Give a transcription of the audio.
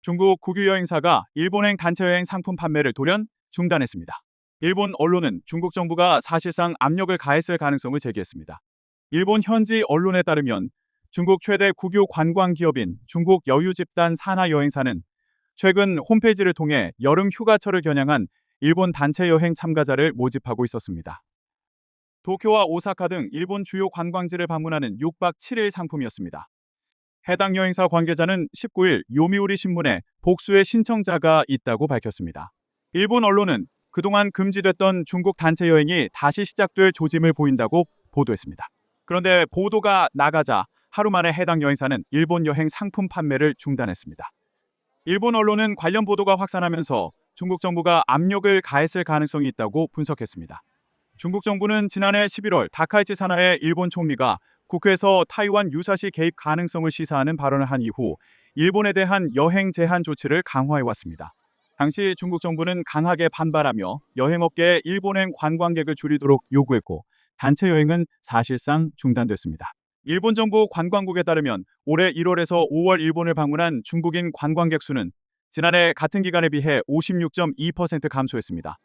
중국 국유 여행사가 일본행 단체 여행 상품 판매를 돌연 중단했습니다. 일본 언론은 중국 정부가 사실상 압력을 가했을 가능성을 제기했습니다. 일본 현지 언론에 따르면 중국 최대 국유 관광 기업인 중국 여유집단 산하여행사는 최근 홈페이지를 통해 여름 휴가철을 겨냥한 일본 단체 여행 참가자를 모집하고 있었습니다. 도쿄와 오사카 등 일본 주요 관광지를 방문하는 6박 7일 상품이었습니다. 해당 여행사 관계자는 19일 요미우리 신문에 복수의 신청자가 있다고 밝혔습니다. 일본 언론은 그동안 금지됐던 중국 단체 여행이 다시 시작될 조짐을 보인다고 보도했습니다. 그런데 보도가 나가자 하루 만에 해당 여행사는 일본 여행 상품 판매를 중단했습니다. 일본 언론은 관련 보도가 확산하면서 중국 정부가 압력을 가했을 가능성이 있다고 분석했습니다. 중국 정부는 지난해 11월 다카이치 산하의 일본 총리가 국회에서 타이완 유사시 개입 가능성을 시사하는 발언을 한 이후 일본에 대한 여행 제한 조치를 강화해왔습니다. 당시 중국 정부는 강하게 반발하며 여행업계에 일본행 관광객을 줄이도록 요구했고 단체 여행은 사실상 중단됐습니다. 일본 정부 관광국에 따르면 올해 1월에서 5월 일본을 방문한 중국인 관광객 수는 지난해 같은 기간에 비해 56.2% 감소했습니다.